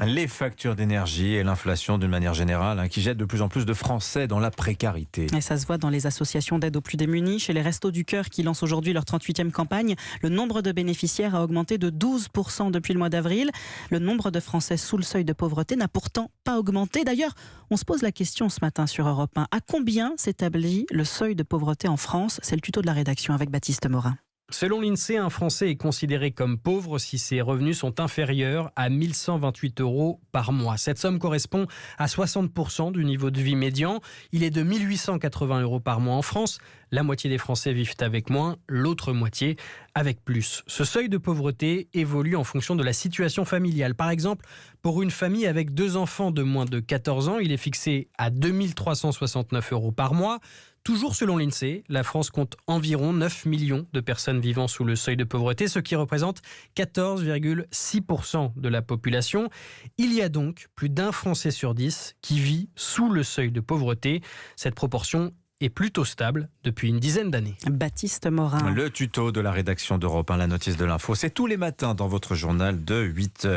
Les factures d'énergie et l'inflation d'une manière générale qui jettent de plus en plus de Français dans la précarité. Et ça se voit dans les associations d'aide aux plus démunis, chez les Restos du Cœur qui lancent aujourd'hui leur 38e campagne. Le nombre de bénéficiaires a augmenté de 12% depuis le mois d'avril. Le nombre de Français sous le seuil de pauvreté n'a pourtant pas augmenté. D'ailleurs, on se pose la question ce matin sur Europe 1. À combien s'établit le seuil de pauvreté en France? C'est le tuto de la rédaction avec Baptiste Morin. Selon l'INSEE, un Français est considéré comme pauvre si ses revenus sont inférieurs à 1 128 € par mois. Cette somme correspond à 60% du niveau de vie médian. Il est de 1 880 € par mois en France. La moitié des Français vivent avec moins, l'autre moitié avec plus. Ce seuil de pauvreté évolue en fonction de la situation familiale. Par exemple, pour une famille avec 2 enfants de moins de 14 ans, il est fixé à 2 369 € par mois. Toujours selon l'INSEE, la France compte environ 9 millions de personnes vivant sous le seuil de pauvreté, ce qui représente 14,6% de la population. Il y a donc plus d'un Français sur 10 qui vit sous le seuil de pauvreté. Cette proportion est plutôt stable depuis une dizaine d'années. Baptiste Morin. Le tuto de la rédaction d'Europe 1, la notice de l'info, c'est tous les matins dans votre journal de 8h.